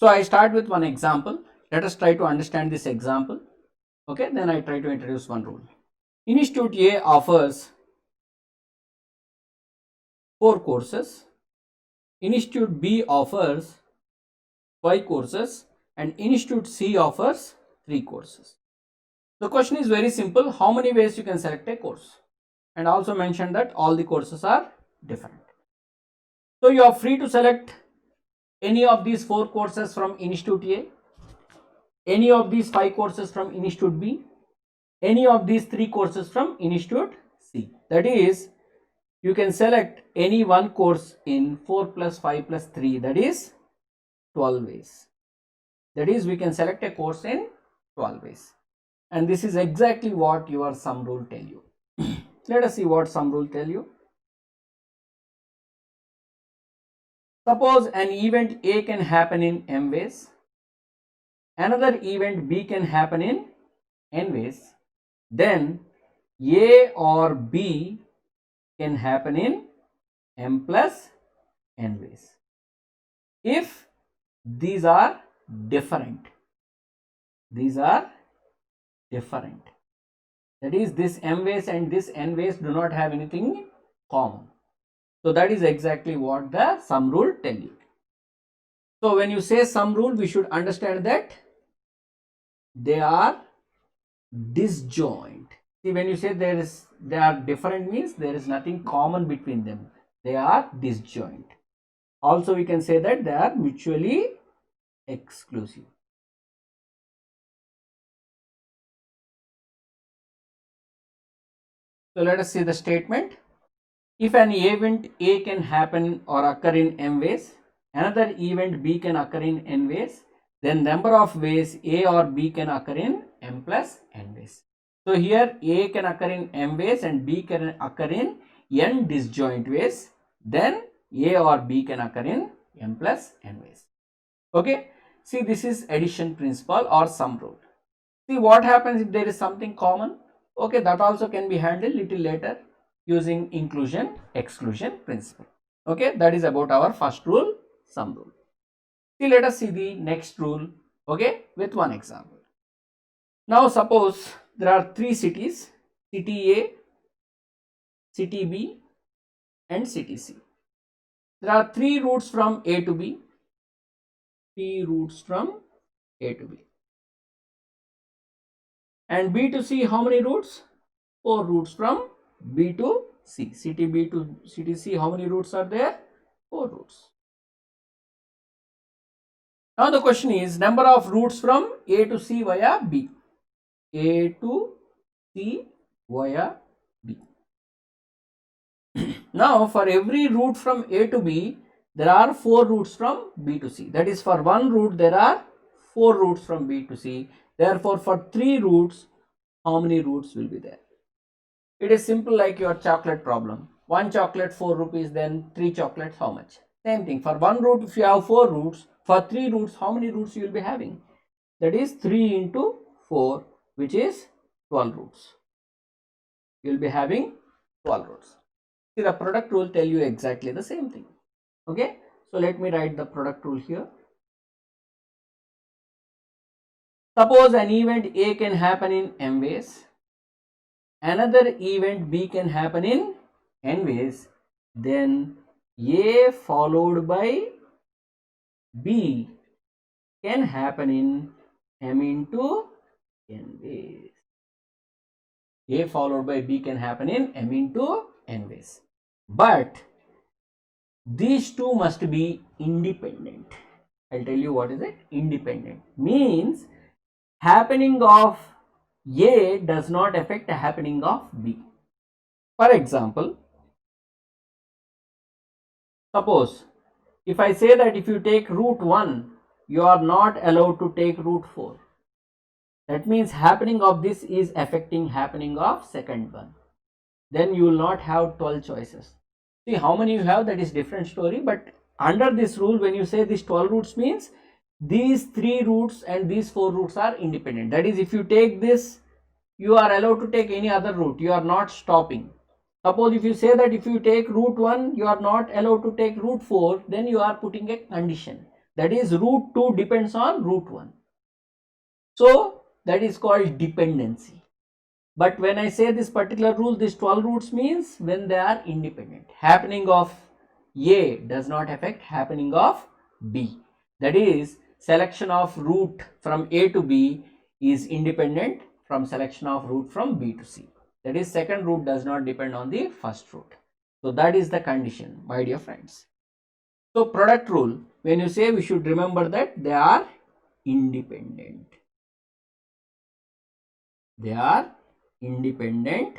So I start with one example. Let us try to understand this example. Okay, then I try to introduce one rule. Institute A offers 4 courses. Institute B offers 5 courses and Institute C offers 3 courses. The question is very simple. How many ways you can select a course? And also mention that all the courses are different. So you are free to select any of these 4 courses from Institute A, any of these 5 courses from Institute B, any of these 3 courses from Institute C. That is, you can select any one course in 4 plus 5 plus 3, that is 12 ways. That is, we can select a course in 12 ways. And this is exactly what your sum rule tell you. Let us see what sum rule tell you. Suppose an event A can happen in m ways, another event B can happen in n ways, then A or B can happen in m plus n ways. If these are different, that is, this m ways and this n ways do not have anything common. So that is exactly what the sum rule tell you. So when you say sum rule, we should understand that they are disjoint. See, when you say they are different, means there is nothing common between them. They are disjoint. Also, we can say that they are mutually exclusive. So let us see the statement. If an event A can happen or occur in m ways, another event B can occur in n ways, then number of ways A or B can occur in m plus n ways. So here A can occur in m ways and B can occur in n disjoint ways, then A or B can occur in m plus n ways. Okay, see, this is addition principle or sum rule. See what happens if there is something common. Okay, that also can be handled little later using inclusion exclusion principle. Okay, that is about our first rule, sum rule. See, let us see the next rule, okay, with one example. Now suppose there are 3 cities, city A, city B and city C. There are 3 routes from A to B, 3 routes from A to B. And B to C, how many routes? 4 routes from B to C. City B to city C, how many routes are there? 4 routes. Now the question is number of routes from A to C via B. A to C via B. Now for every route from A to B, there are 4 routes from B to C. That is, for one route there are 4 routes from B to C. Therefore, for 3 routes, how many routes will be there? It is simple like your chocolate problem. 1 chocolate 4 rupees, then 3 chocolates, how much? Same thing. For one route, if you have 4 routes, for 3 routes, how many routes you will be having? That is 3 into 4, which is 12 routes. You will be having 12 routes. See, the product rule tell you exactly the same thing. Okay, so let me write the product rule here. Suppose an event A can happen in m ways, another event B can happen in n ways, then A followed by B can happen in m into n ways. A followed by B can happen in m into n ways. But these two must be independent. I'll tell you what is it. Independent means happening of A does not affect the happening of B. For example, suppose if I say that if you take route 1, you are not allowed to take route 4. That means happening of this is affecting happening of second one. Then you will not have 12 choices. See how many you have, that is different story, but under this rule, when you say this 12 routes, means these 3 routes and these 4 routes are independent. That is, if you take this, you are allowed to take any other route. You are not stopping. Suppose if you say that if you take route 1, you are not allowed to take route 4, then you are putting a condition. That is root 2 depends on root 1. So that is called dependency. But when I say this particular rule, this 12 roots means when they are independent. Happening of A does not affect happening of B. That is, selection of root from A to B is independent from selection of root from B to C. That is, second root does not depend on the first root. So that is the condition, my dear friends. So product rule, when you say, we should remember that they are independent. They are independent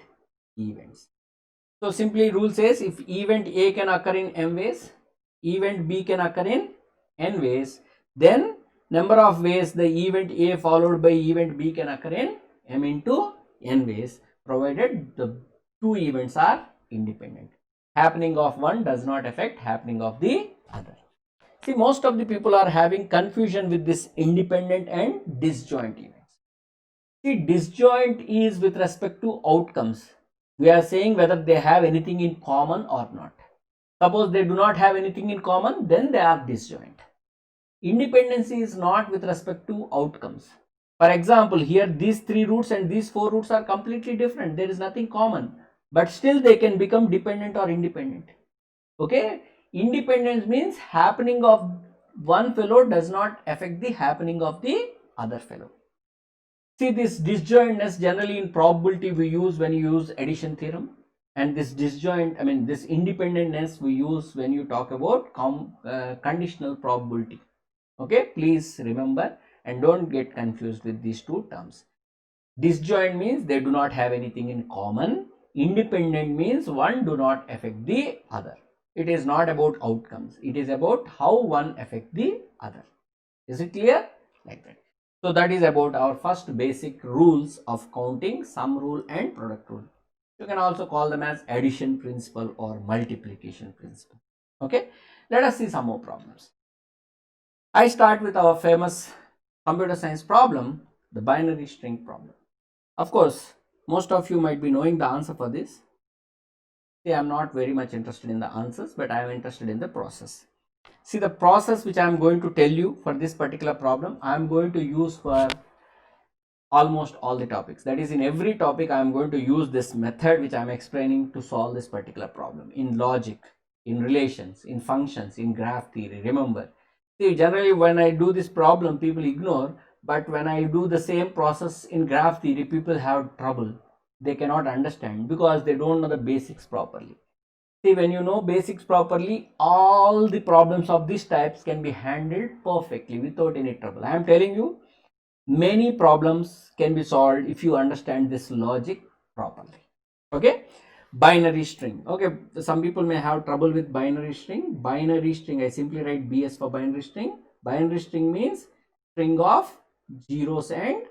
events. So simply rule says, if event A can occur in m ways, event B can occur in n ways, then number of ways the event A followed by event B can occur in m into n ways, provided the two events are independent. Happening of one does not affect happening of the other. See, most of the people are having confusion with this independent and disjoint events. See, disjoint is with respect to outcomes. We are saying whether they have anything in common or not. Suppose they do not have anything in common, then they are disjoint. Independency is not with respect to outcomes. For example, here these 3 roots and these 4 roots are completely different. There is nothing common, but still they can become dependent or independent. Okay, independence means happening of one fellow does not affect the happening of the other fellow. See, this disjointness generally in probability we use when you use addition theorem, and this disjoint, this independentness we use when you talk about conditional probability. Okay, please remember and don't get confused with these two terms. Disjoint means they do not have anything in common. Independent means one do not affect the other. It is not about outcomes. It is about how one affect the other. Is it clear? Like that. So that is about our first basic rules of counting, sum rule and product rule. You can also call them as addition principle or multiplication principle. Okay. Let us see some more problems. I start with our famous computer science problem, the binary string problem. Of course, most of you might be knowing the answer for this. See, I am not very much interested in the answers, but I am interested in the process. See, the process which I am going to tell you for this particular problem, I am going to use for almost all the topics. That is, in every topic I am going to use this method which I am explaining to solve this particular problem. In logic, in relations, in functions, in graph theory. Remember, see, generally when I do this problem, people ignore, but when I do the same process in graph theory, people have trouble. They cannot understand because they don't know the basics properly. See, when you know basics properly, all the problems of these types can be handled perfectly without any trouble. I am telling you, many problems can be solved if you understand this logic properly. Okay, binary string. Okay, some people may have trouble with binary string. Binary string, I simply write BS for binary string. Binary string means string of zeros and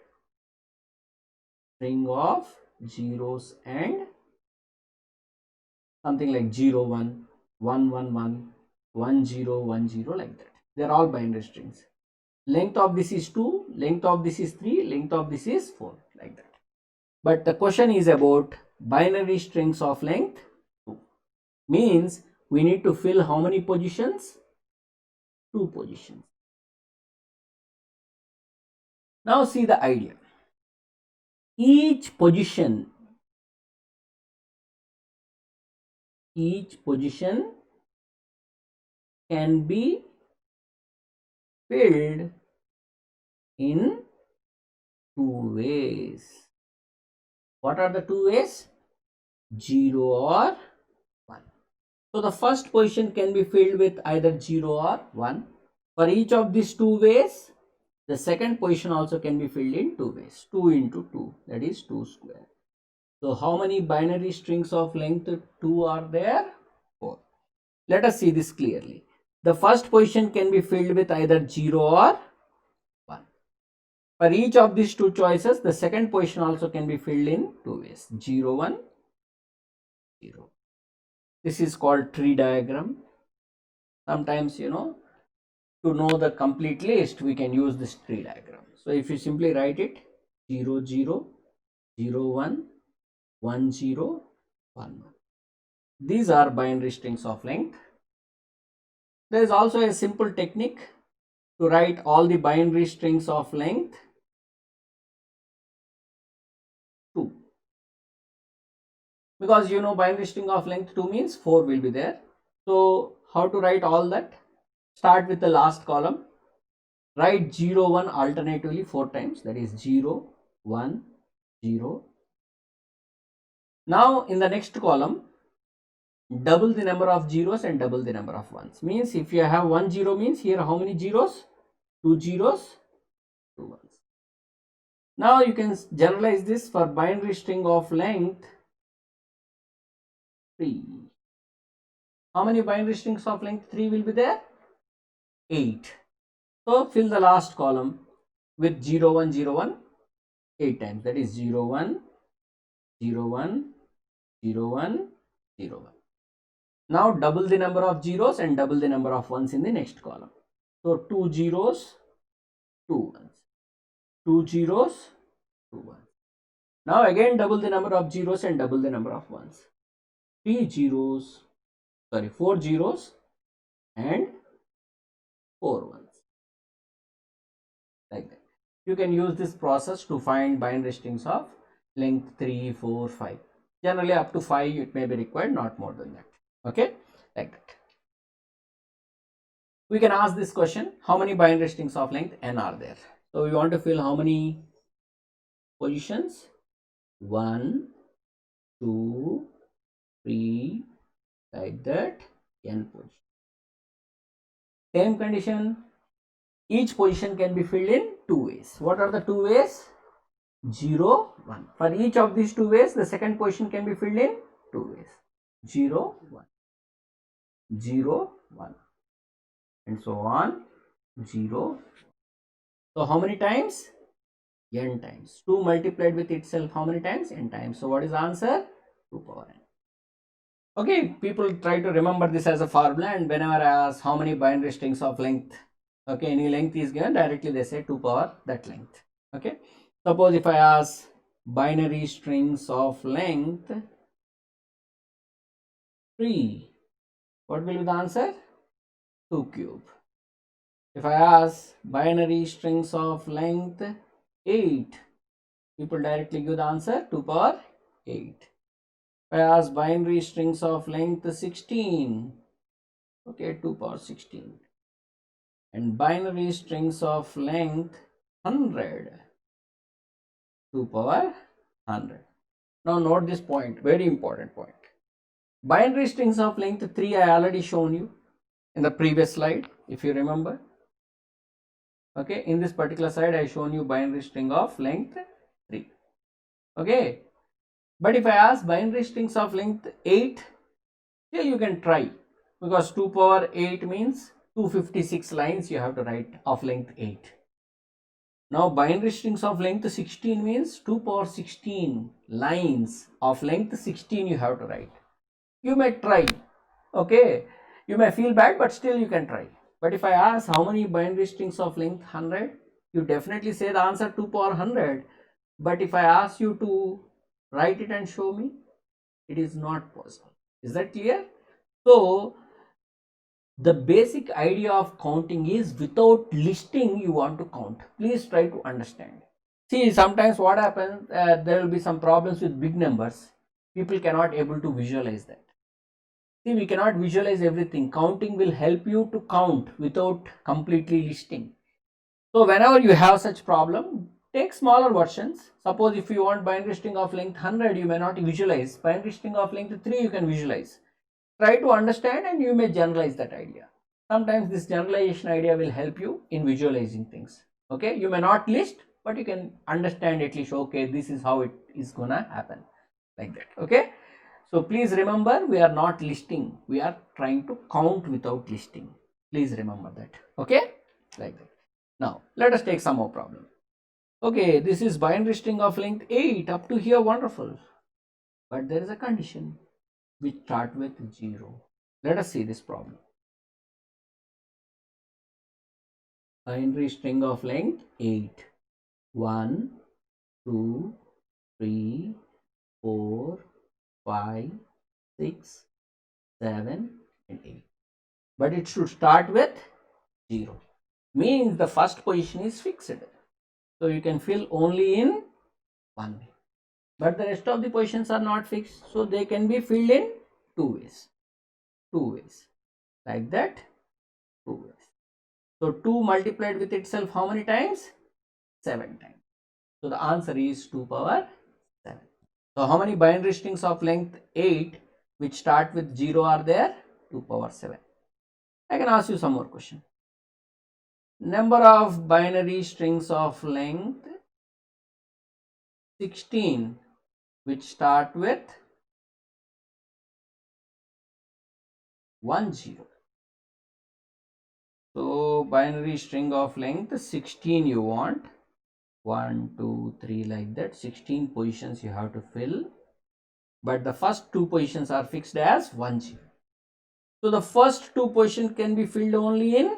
something like 0 1 1 1 1 1 0 1 0, like that. They are all binary strings. Length of this is 2, length of this is 3, length of this is 4, like that. But the question is about binary strings of length 2. Means we need to fill how many positions? 2 positions. Now see the idea. Each position can be filled in 2 ways. What are the 2 ways? 0 or 1. So the first position can be filled with either 0 or 1. For each of these 2 ways, the second position also can be filled in 2 ways. 2 into 2, that is 2 square. So how many binary strings of length 2 are there? 4. Let us see this clearly. The first position can be filled with either 0 or 1. For each of these 2 choices, the second position also can be filled in 2 ways. 0 1 0. This is called tree diagram. Sometimes, to know the complete list, we can use this tree diagram. So if you simply write it 0 0 0 1 1 0 1 1. These are binary strings of length. There is also a simple technique. to write all the binary strings of length 2, because you know binary string of length 2 means 4 will be there. So how to write all that? Start with the last column, write 0 1 alternatively 4 times, that is 0 1 0. Now in the next column, double the number of zeros and double the number of ones. Means if you have 1 0 means here how many zeros? 2 zeros, 2 ones. Now you can generalize this for binary string of length 3. How many binary strings of length 3 will be there? 8. So fill the last column with 0 1 0 1 8 times, that is 0 1 0 1 0 1 0 1. Now double the number of zeros and double the number of ones in the next column. So 2 zeros, 2 ones, 2 zeros, 2 ones. Now again double the number of zeros and double the number of ones. 4 zeros and 4 ones. Like that. You can use this process to find binary strings of length 3, 4, 5. Generally up to 5 it may be required, not more than that. Okay, like that. We can ask this question, how many binary strings of length n are there? So we want to fill how many positions? 1, 2, 3, like that, n position. Same condition, each position can be filled in 2 ways. What are the 2 ways? 0, 1. For each of these 2 ways, the second position can be filled in 2 ways. 0, 1, 0, 1, and so on. 0. So how many times? N times. 2 multiplied with itself how many times? N times. So what is the answer? 2 power n. Okay, people try to remember this as a formula, and whenever I ask how many binary strings of length, okay, any length is given, directly they say 2 power that length. Okay, suppose if I ask binary strings of length 3, what will be the answer? 2 cube. If I ask binary strings of length 8, people directly give the answer 2 power 8. If I ask binary strings of length 16, okay, 2 power 16. And binary strings of length 100, 2 power 100. Now note this point, very important point. Binary strings of length 3 I already shown you in the previous slide, if you remember. Okay, in this particular slide I shown you binary string of length 3. Okay, but if I ask binary strings of length 8, still you can try, because 2 power 8 means 256 lines you have to write of length 8. Now binary strings of length 16 means 2 power 16 lines of length 16 you have to write. You may try, okay, you may feel bad, but still you can try. But if I ask how many binary strings of length 100, you definitely say the answer 2 power 100. But if I ask you to write it and show me, it is not possible. Is that clear? So the basic idea of counting is without listing you want to count. Please try to understand. See, sometimes what happens, there will be some problems with big numbers. People cannot able to visualize that. See, we cannot visualize everything. Counting will help you to count without completely listing. So whenever you have such problem, take smaller versions. Suppose if you want binary string of length 100, you may not visualize. Binary string of length 3, you can visualize. Try to understand and you may generalize that idea. Sometimes this generalization idea will help you in visualizing things. Okay, you may not list, but you can understand at least, okay, this is how it is gonna happen, like that. Okay, so please remember, we are not listing, we are trying to count without listing. Please remember that. Okay, like that. Now let us take some more problem. Okay, this is binary string of length 8. Up to here, wonderful, but there is a condition which start with 0. Let us see this problem. Binary string of length 8. 1, 2, 3, 4, 5, 6, 7, and 8. But it should start with 0. means the first position is fixed. So you can fill only in one way. But the rest of the positions are not fixed. So they can be filled in two ways. Two ways. Like that, two ways. So 2 multiplied with itself how many times? 7 times. So the answer is 2 power 7. So how many binary strings of length 8 which start with 0 are there? 2 power 7. I can ask you some more question. Number of binary strings of length 16 which start with 1 0. So binary string of length 16 you want. 1, 2, 3 like that. 16 positions you have to fill. But the first two positions are fixed as 1 0. So the first two positions can be filled only in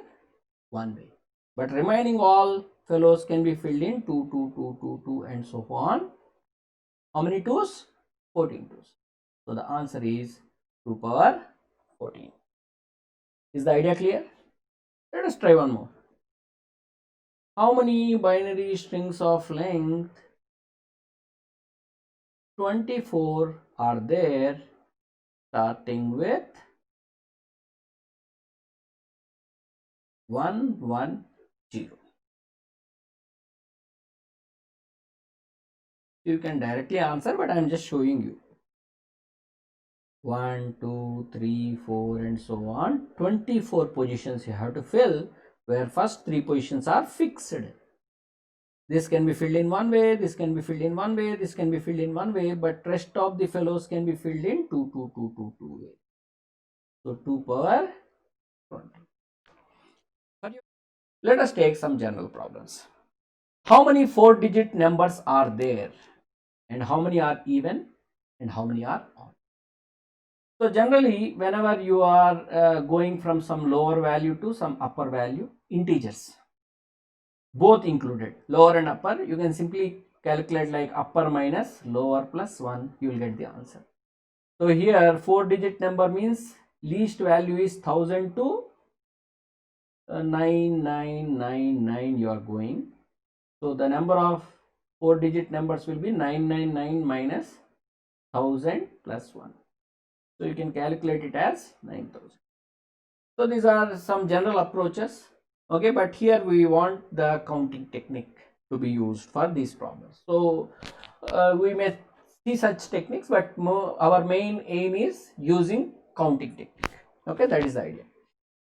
one way. But remaining all fellows can be filled in 2, 2, 2, 2, 2 and so on. How many twos? 14 twos. So the answer is 2 power 14. Is the idea clear? Let us try one more. How many binary strings of length 24 are there starting with 1 1 0? You can directly answer, but I am just showing you. 1, 2, 3, 4 and so on. 24 positions you have to fill, where first 3 positions are fixed. This can be filled in one way, this can be filled in one way, this can be filled in one way, but rest of the fellows can be filled in 2, 2, 2, 2, 2 way. So 2 power 20. Let us take some general problems. How many 4-digit numbers are there, and how many are even, and how many are odd? So generally, whenever you are going from some lower value to some upper value, integers, both included, lower and upper, you can simply calculate like upper minus lower plus 1, you will get the answer. So here 4-digit number means least value is 1000 to 9999 you are going. So the number of 4-digit numbers will be 999 minus 1000 plus 1. So you can calculate it as 9000. So these are some general approaches. Okay, but here we want the counting technique to be used for these problems. So we may see such techniques, but our main aim is using counting technique. Okay, that is the idea.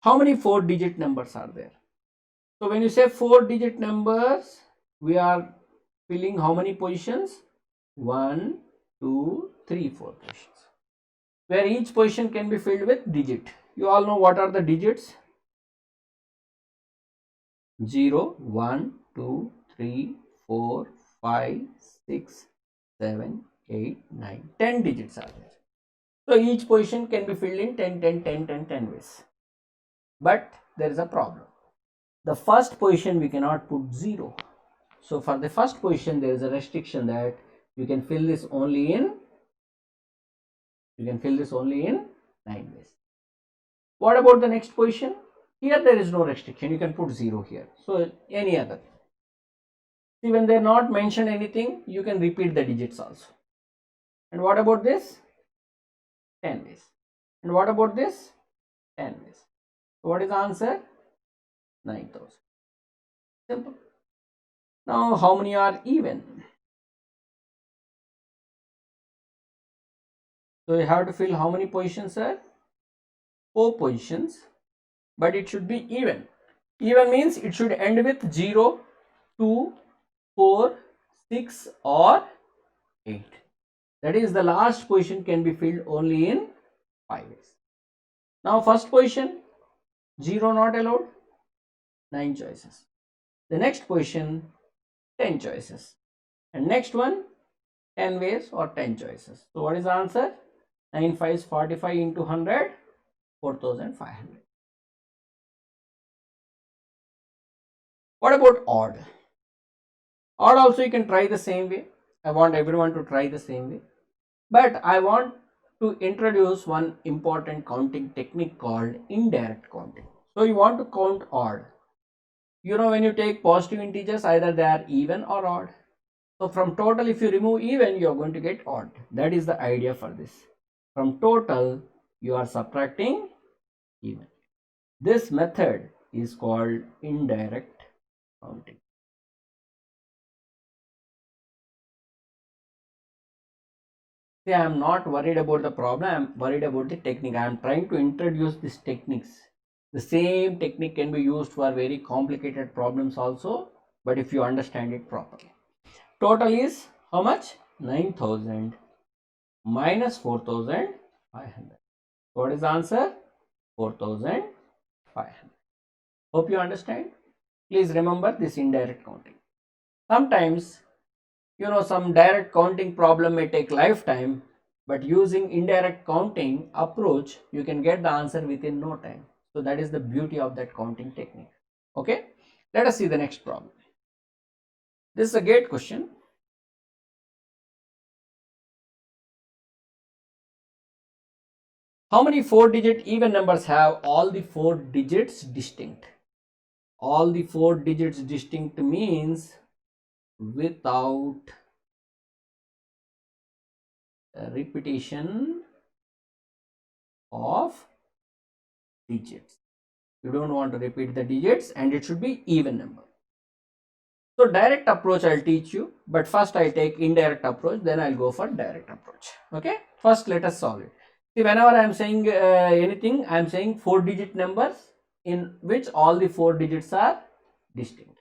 How many 4-digit numbers are there? So when you say 4-digit numbers, we are filling how many positions? 1, 2, 3, 4 positions, where each position can be filled with digit. You all know what are the digits? 0, 1, 2, 3, 4, 5, 6, 7, 8, 9, 10 digits are there. So each position can be filled in 10, 10, 10, 10, 10 ways. But there is a problem. The first position we cannot put 0. So for the first position there is a restriction that you can fill this only in 9 ways. What about the next position? Here there is no restriction, you can put 0 here. So any other. See, when they are not mentioned anything, you can repeat the digits also. And what about this? 10 ways. And what about this? 10 ways. So what is the answer? 9000. Simple. Now how many are even? So you have to fill how many positions, sir? 4 positions, but it should be even. Even means it should end with 0, 2, 4, 6 or 8. That is, the last position can be filled only in 5 ways. Now first position, 0 not allowed, 9 choices. The next position, 10 choices. And next one, 10 ways or 10 choices. So what is the answer? 9 5s 45 into 100, 4500. What about odd? Odd also you can try the same way. I want everyone to try the same way. But I want to introduce one important counting technique called indirect counting. So you want to count odd. You know, when you take positive integers, either they are even or odd. So from total, if you remove even, you are going to get odd. That is the idea for this. From total, you are subtracting even. This method is called indirect counting. See, I am not worried about the problem, I am worried about the technique. I am trying to introduce these techniques. The same technique can be used for very complicated problems also, but if you understand it properly. Total is how much? 9,000 minus 4,500. What is the answer? 4,500. Hope you understand. Please remember this indirect counting. Sometimes, you know, some direct counting problem may take lifetime, but using indirect counting approach, you can get the answer within no time. So that is the beauty of that counting technique. Okay, let us see the next problem. This is a gate question. How many 4-digit even numbers have all the 4 digits distinct? All the 4 digits distinct means without repetition of digits. You don't want to repeat the digits, and it should be even number. So direct approach I'll teach you, but first I take indirect approach, then I'll go for direct approach. Okay, first let us solve it. See, whenever I am saying anything, I am saying 4-digit numbers in which all the 4 digits are distinct.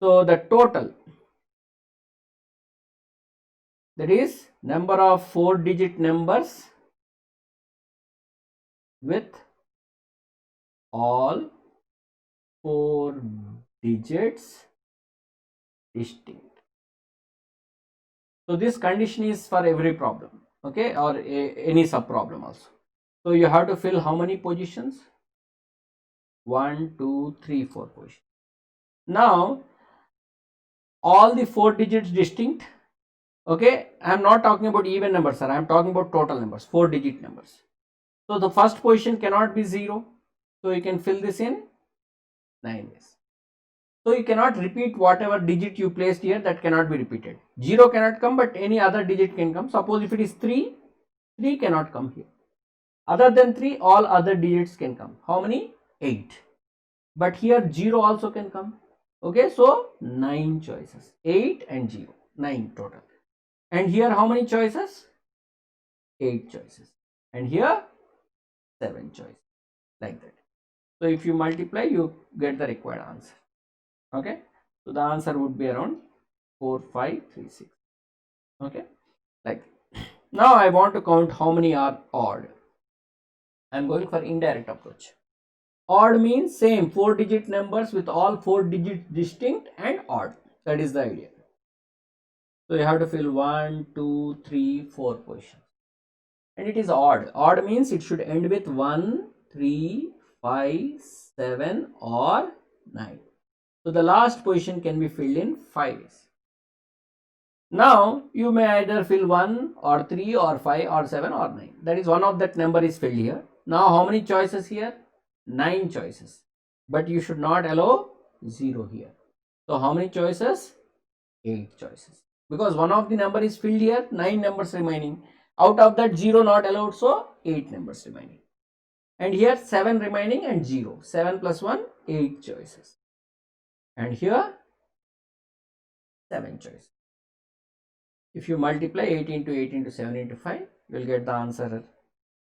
So the total, that is number of 4-digit numbers with all 4 digits distinct. So this condition is for every problem, okay, or any sub problem also. So you have to fill how many positions? 1, 2, 3, 4 positions. Now all the 4 digits distinct. Okay, I am not talking about even numbers, sir. I am talking about total numbers, 4-digit numbers. So the first position cannot be 0. So you can fill this in 9 ways. So you cannot repeat whatever digit you placed here, that cannot be repeated. 0 cannot come, but any other digit can come. Suppose if it is 3, 3 cannot come here. Other than 3, all other digits can come. How many? 8. But here 0 also can come. Okay, so 9 choices. 8 and 0, 9 total. And here how many choices? 8 choices. And here 7 choices. Like that. So if you multiply, you get the required answer. Okay, so the answer would be around 4536. Okay, like now I want to count how many are odd. I am going for indirect approach. Odd means same 4-digit numbers with all 4 digits distinct and odd. That is the idea. So you have to fill 1, 2, 3, 4 positions, and it is odd. Odd means it should end with 1, 3, 5, 7 or 9. So the last position can be filled in 5 ways. Now you may either fill 1 or 3 or 5 or 7 or 9. That is, one of that number is filled here. Now how many choices here? 9 choices. But you should not allow 0 here. So how many choices? 8 choices. Because one of the number is filled here, 9 numbers remaining. Out of that 0 not allowed, so 8 numbers remaining. And here 7 remaining and 0. 7 plus 1, 8 choices. And here 7 choices. If you multiply 8 into 8 into 7 into 5, you will get the answer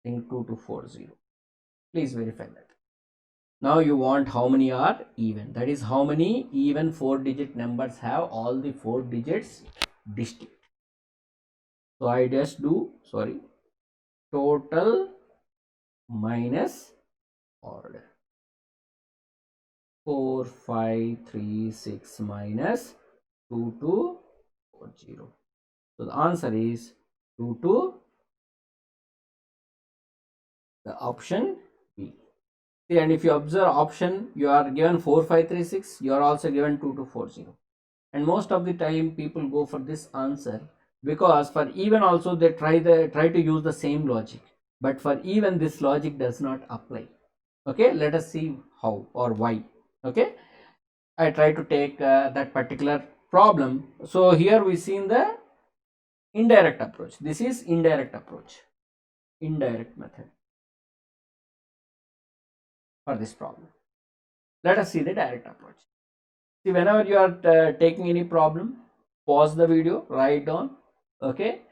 in 2240. Please verify that. Now you want how many are even. That is, how many even 4-digit numbers have all the 4 digits distinct. So I just do, total minus odd. 4536 minus 2240. So the answer is 22, the option B. See, and if you observe option, you are given 4536, you are also given 2240. And most of the time people go for this answer, because for even also they try to use the same logic, but for even this logic does not apply. Okay, let us see how or why. Okay, I try to take that particular problem. So here we see in the indirect approach. This is indirect approach, indirect method for this problem. Let us see the direct approach. See, whenever you are taking any problem, pause the video, write down, okay,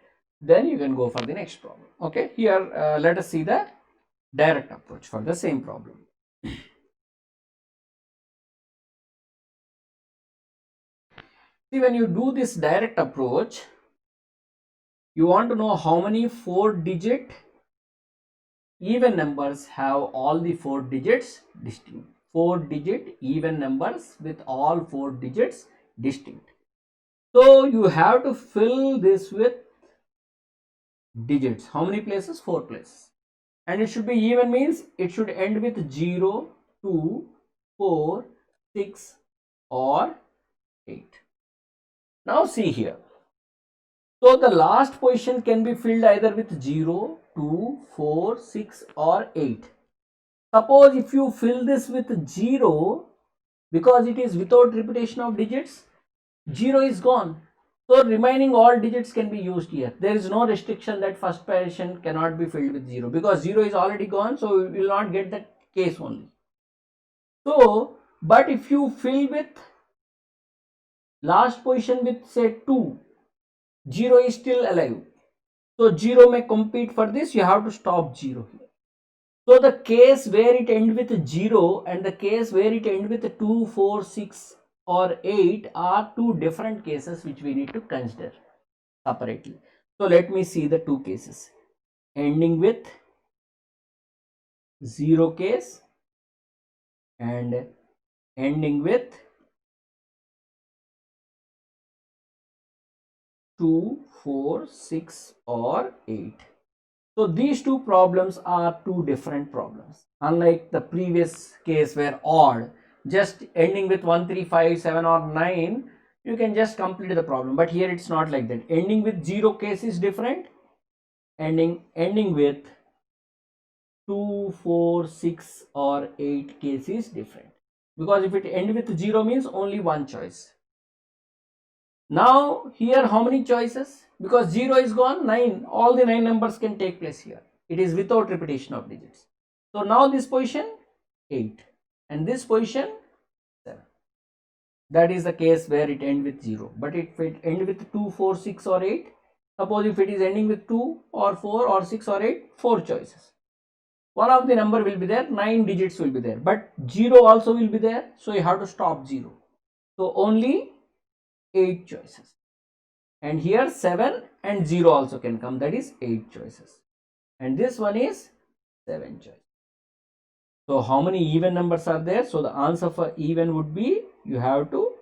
then you can go for the next problem. Okay, here let us see the direct approach for the same problem. See, when you do this direct approach, you want to know how many 4-digit even numbers have all the 4 digits distinct. 4-digit even numbers with all 4 digits distinct. So you have to fill this with digits. How many places? 4 places. And it should be even, means it should end with 0, 2, 4, 6 or 8. Now see here. So the last position can be filled either with 0, 2, 4, 6 or 8. Suppose if you fill this with 0, because it is without repetition of digits, 0 is gone. So remaining all digits can be used here. There is no restriction that first position cannot be filled with 0, because 0 is already gone, so we will not get that case only. So, but if you fill with last position with say 2, 0 is still alive. So 0 may compete for this, you have to stop 0 here. So the case where it ends with 0 and the case where it ends with 2, 4, 6 or 8 are two different cases which we need to consider separately. So let me see the two cases. Ending with 0 case and ending with 2, 4, 6 or 8. So these two problems are two different problems. Unlike the previous case where odd, just ending with 1, 3, 5, 7 or 9, you can just complete the problem. But here it's not like that. Ending with 0 case is different. Ending with 2, 4, 6 or 8 case is different. Because if it ends with 0 means only one choice. Now here how many choices? Because 0 is gone, 9, all the 9 numbers can take place here. It is without repetition of digits. So now this position 8 and this position 7. That is the case where it ends with 0. But if it ends with 2, 4, 6 or 8, suppose if it is ending with 2 or 4 or 6 or 8, 4 choices. One of the number will be there, 9 digits will be there, but 0 also will be there, so you have to stop 0. So only 8 choices. And here 7 and 0 also can come, that is 8 choices. And this one is 7 choices. So how many even numbers are there? So the answer for even would be, you have to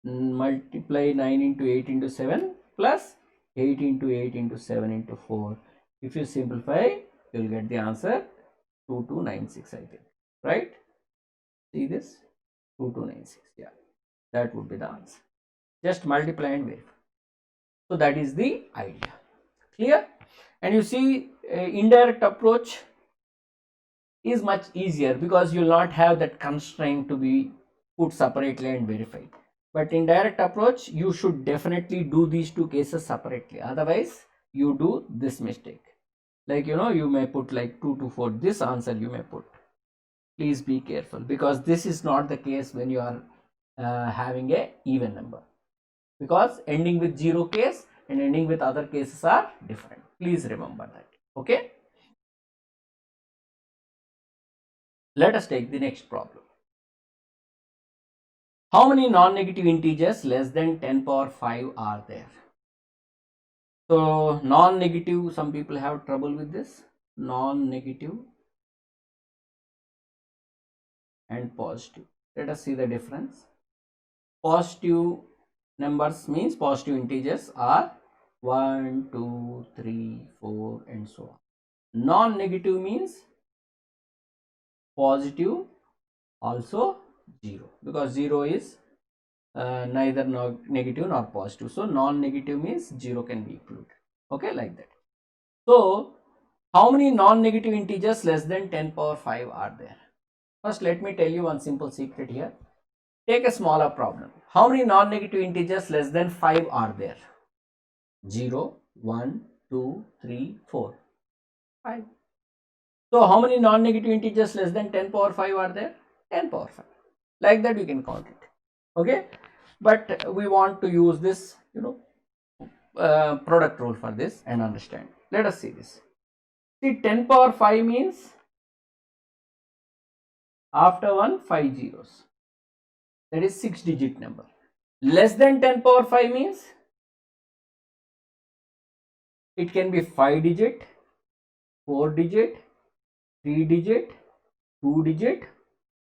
multiply 9 into 8 into 7 plus 8 into 8 into 7 into 4. If you simplify, you will get the answer 2296, I think, right? See this, 2296, yeah, that would be the answer. Just multiply and verify. So that is the idea. Clear? And you see, indirect approach is much easier because you will not have that constraint to be put separately and verified. But in direct approach, you should definitely do these two cases separately. Otherwise, you do this mistake. Like, you may put like 2 to 4. This answer you may put. Please be careful, because this is not the case when you are having a even number. Because ending with 0 case and ending with other cases are different. Please remember that. Okay. Let us take the next problem. How many non-negative integers less than 10 power 5 are there? So non-negative, some people have trouble with this. Non-negative and positive. Let us see the difference. Positive numbers means positive integers are 1, 2, 3, 4 and so on. Non-negative means positive also 0, because 0 is neither negative nor positive. So non-negative means 0 can be included. Okay, like that. So how many non-negative integers less than 10 power 5 are there? First, let me tell you one simple secret here. Take a smaller problem. How many non-negative integers less than 5 are there? 0, 1, 2, 3, 4, 5. So how many non-negative integers less than 10 power 5 are there? 10 power 5. Like that you can count it. Okay. But we want to use this, product rule for this and understand. Let us see this. See, 10 power 5 means after 1, 5 zeros. That is 6-digit number. Less than 10 power 5 means it can be 5-digit, 4-digit, 3-digit, 2-digit,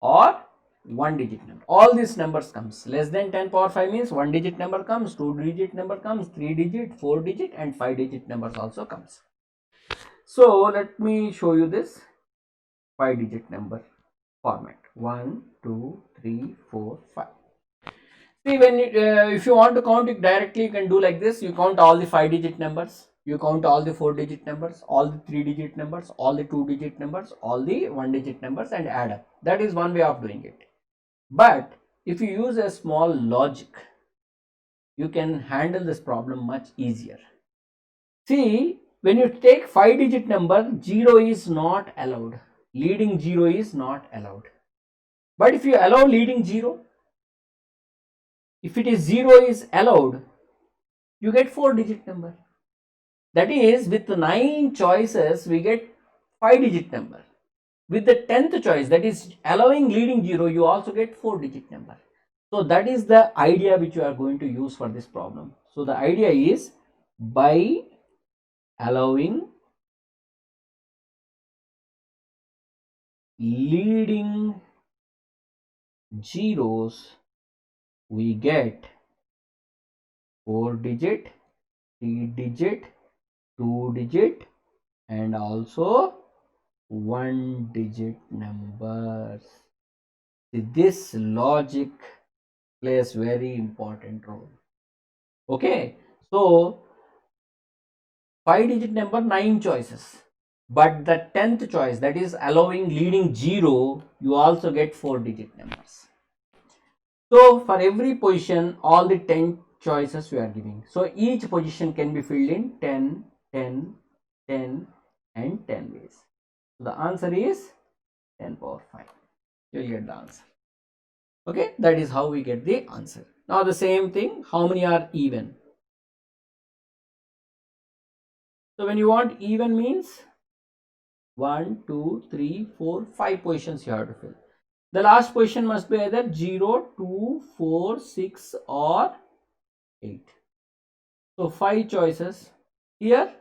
or 1-digit number. All these numbers comes. Less than 10 power 5 means 1-digit number comes, 2-digit number comes, 3-digit, 4-digit, and 5-digit numbers also comes. So let me show you this 5-digit number format. 1, 2, 3, 4, 5. See, when if you want to count it directly, you can do like this. You count all the 5-digit numbers. You count all the 4-digit numbers, all the 3-digit numbers, all the 2-digit numbers, all the 1-digit numbers, and add up. That is one way of doing it. But if you use a small logic, you can handle this problem much easier. See, when you take 5-digit number, 0 is not allowed. Leading 0 is not allowed. But if you allow leading 0, if it is 0 is allowed, you get 4-digit number. That is, with 9 choices, we get 5-digit number. With the 10th choice, that is allowing leading 0, you also get 4-digit number. So that is the idea which you are going to use for this problem. So the idea is, by allowing leading zeros, we get 4-digit, 3-digit, 2-digit, and also 1-digit numbers. See, this logic plays very important role. Okay, so 5-digit number, 9 choices, but the 10th choice, that is allowing leading 0, you also get 4-digit numbers. So for every position, all the 10 choices we are giving. So each position can be filled in 10, 10, 10, and 10 ways. So the answer is 10 power 5. You will get the answer. Okay, that is how we get the answer. Now the same thing, how many are even? So when you want even means 1, 2, 3, 4, 5 positions you have to fill. The last position must be either 0, 2, 4, 6 or 8. So 5 choices. Here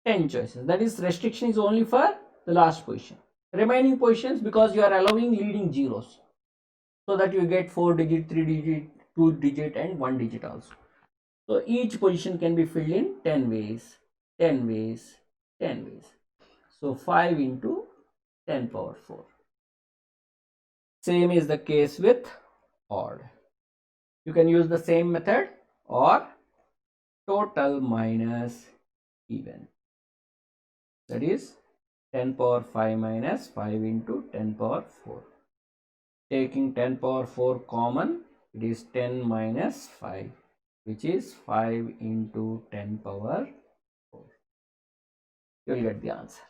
10 choices. That is, restriction is only for the last position. Remaining positions, because you are allowing leading zeros, so that you get 4-digit, 3-digit, 2-digit, and 1-digit also. So each position can be filled in 10 ways, 10 ways, 10 ways. So 5 into 10 power 4. Same is the case with odd. You can use the same method, or total minus even. That is 10 power 5 minus 5 into 10 power 4. Taking 10 power 4 common, it is 10 minus 5, which is 5 into 10 power 4. You will get the answer.